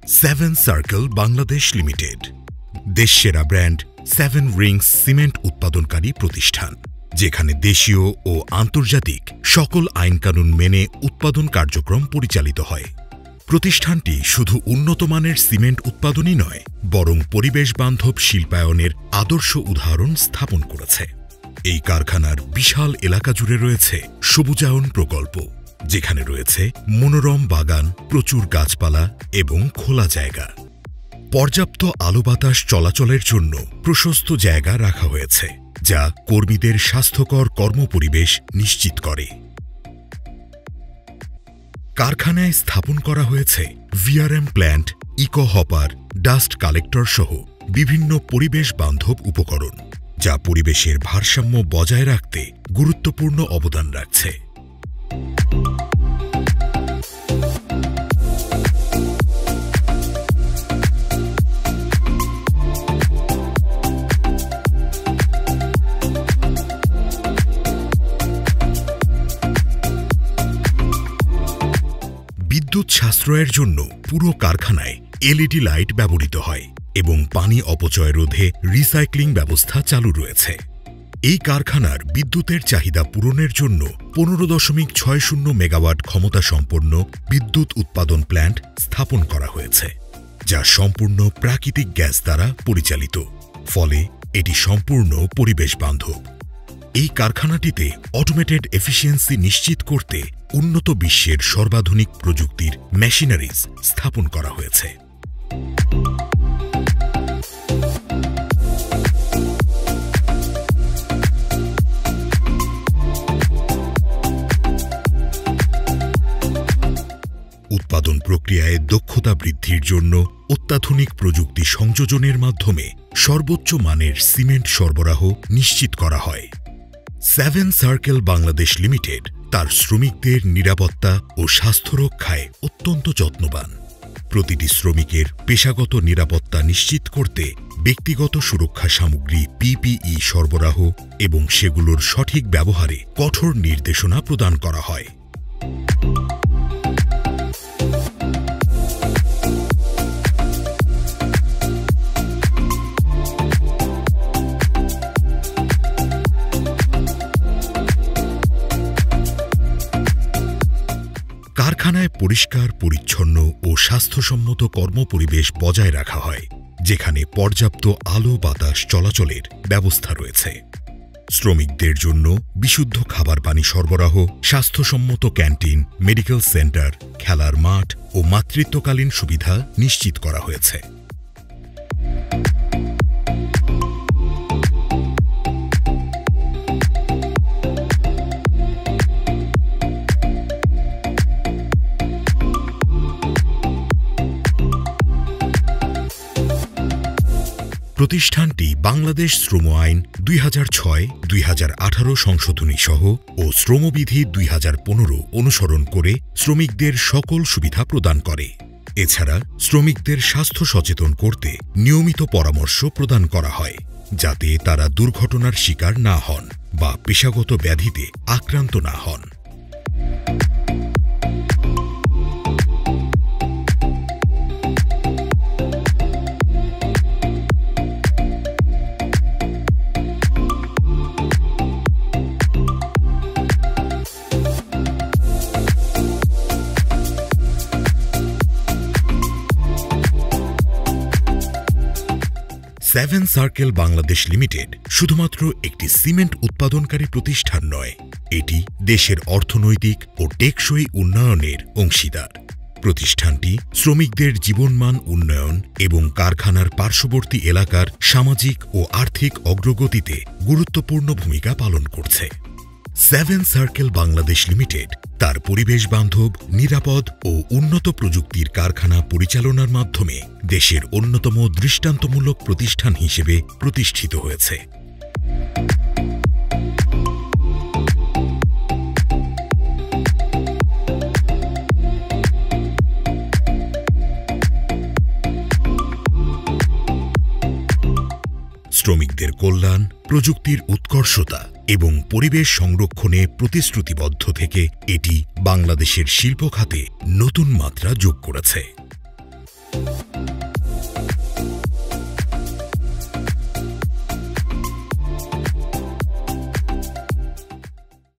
Seven circle Bangladesh limited দেশসেরা brand seven rings cement উৎপাদনকারী প্রতিষ্ঠান, যেখানে দেশীয় ও আন্তর্জাতিক সকল আইনকানুন মেনে উৎপাদন কার্যক্রম পরিচালিত হয়। প্রতিষ্ঠানটি শুধু উন্নতমানের সিমেন্ট উৎপাদনই নয়, বরং পরিবেশ বান্ধব শিল্পায়নের আদর্শ উদাহরণ স্থাপন করেছে। এই কারখানার বিশাল এলাকা জুড়ে রয়েছে সবুজায়ন প্রকল্প, যেখানে রয়েছে মনোরম বাগান, প্রচুর গাছপালা এবং খোলা জায়গা। পর্যাপ্ত আলো বাতাস চলাচলের জন্য প্রশস্ত জায়গা রাখা হয়েছে, যা কর্মীদের স্বাস্থ্যকর কর্মপরিবেশ নিশ্চিত করে। কারখানায় স্থাপন করা হয়েছে VRM plant, eco hopper, dust collector সহ বিভিন্ন পরিবেশ বান্ধব উপকরণ, যা পরিবেশের ভারসাম্য বজায় রাখতে গুরুত্বপূর্ণ অবদান রাখছে। বিদ্যুৎ সাশ্রয়ের জন্য পুরো কারখানায় এলইডি লাইট ব্যবহৃত হয় এবং পানি অপচয় রোধে রিসাইক্লিং ব্যবস্থা চালু রয়েছে। এই কারখানার বিদ্যুতের চাহিদা পূরণের জন্য 15.60 মেগাওয়াট ক্ষমতা সম্পন্ন বিদ্যুৎ উৎপাদন প্ল্যান্ট স্থাপন করা হয়েছে, যা সম্পূর্ণ প্রাকৃতিক গ্যাস দ্বারা পরিচালিত, ফলে এটি সম্পূর্ণ পরিবেশ বান্ধব। এই কারখানাটিতে অটোমেটেড এফিসিয়েন্সি নিশ্চিত করতে উন্নত বিশ্বের সর্বাধুনিক প্রযুক্তির মেশিনারিজ স্থাপন করা হয়েছে। উৎপাদন প্রক্রিয়ায় দক্ষতা বৃদ্ধির জন্য অত্যাধুনিক প্রযুক্তি সংযোজনের মাধ্যমে সর্বোচ্চ মানের সিমেন্ট সরবরাহ নিশ্চিত করা হয়। সেভেন সার্কেল বাংলাদেশ লিমিটেড তার শ্রমিকদের নিরাপত্তা ও স্বাস্থ্য রক্ষায় অত্যন্ত যত্নবান। প্রতিটি শ্রমিকের পেশাগত নিরাপত্তা নিশ্চিত করতে ব্যক্তিগত সুরক্ষা সামগ্রী পিপিই সরবরাহ এবং সেগুলোর সঠিক ব্যবহারে কঠোর নির্দেশনা প্রদান করা হয়। কারখানায় পরিষ্কার পরিচ্ছন্ন ও স্বাস্থ্যসম্মত কর্মপরিবেশ বজায় রাখা হয়, যেখানে পর্যাপ্ত আলো বাতাস চলাচলের ব্যবস্থা রয়েছে। শ্রমিকদের জন্য বিশুদ্ধ খাবার পানি সরবরাহ, স্বাস্থ্যসম্মত ক্যান্টিন, মেডিকেল সেন্টার, খেলার মাঠ ও মাতৃত্বকালীন সুবিধা নিশ্চিত করা হয়েছে। প্রতিষ্ঠানটি বাংলাদেশ শ্রম আইন 2006, 2018 সংশোধনী সহ ও শ্রমবিধি 2015 অনুসরণ করে শ্রমিকদের সকল সুবিধা প্রদান করে। এছাড়া শ্রমিকদের স্বাস্থ্য সচেতন করতে নিয়মিত পরামর্শ প্রদান করা হয়, যাতে তারা দুর্ঘটনার শিকার না হন বা পেশাগত ব্যাধিতে আক্রান্ত না হন। সেভেন সার্কেল বাংলাদেশ লিমিটেড শুধুমাত্র একটি সিমেন্ট উৎপাদনকারী প্রতিষ্ঠান নয়, এটি দেশের অর্থনৈতিক ও টেকসই উন্নয়নের অংশীদার। প্রতিষ্ঠানটি শ্রমিকদের জীবনমান উন্নয়ন এবং কারখানার পার্শ্ববর্তী এলাকার সামাজিক ও আর্থিক অগ্রগতিতে গুরুত্বপূর্ণ ভূমিকা পালন করছে। সেভেন সার্কেল বাংলাদেশ লিমিটেড তার পরিবেশ বান্ধব, নিরাপদ ও উন্নত প্রযুক্তির কারখানা পরিচালনার মাধ্যমে দেশের অন্যতম দৃষ্টান্তমূলক প্রতিষ্ঠান হিসেবে প্রতিষ্ঠিত হয়েছে। শ্রমিকদের কল্যাণ, প্রযুক্তির উৎকর্ষতা এবং পরিবেশ সংরক্ষণে প্রতিশ্রুতিবদ্ধ থেকে এটি বাংলাদেশের শিল্প খাতে নতুন মাত্রা যোগ করেছে।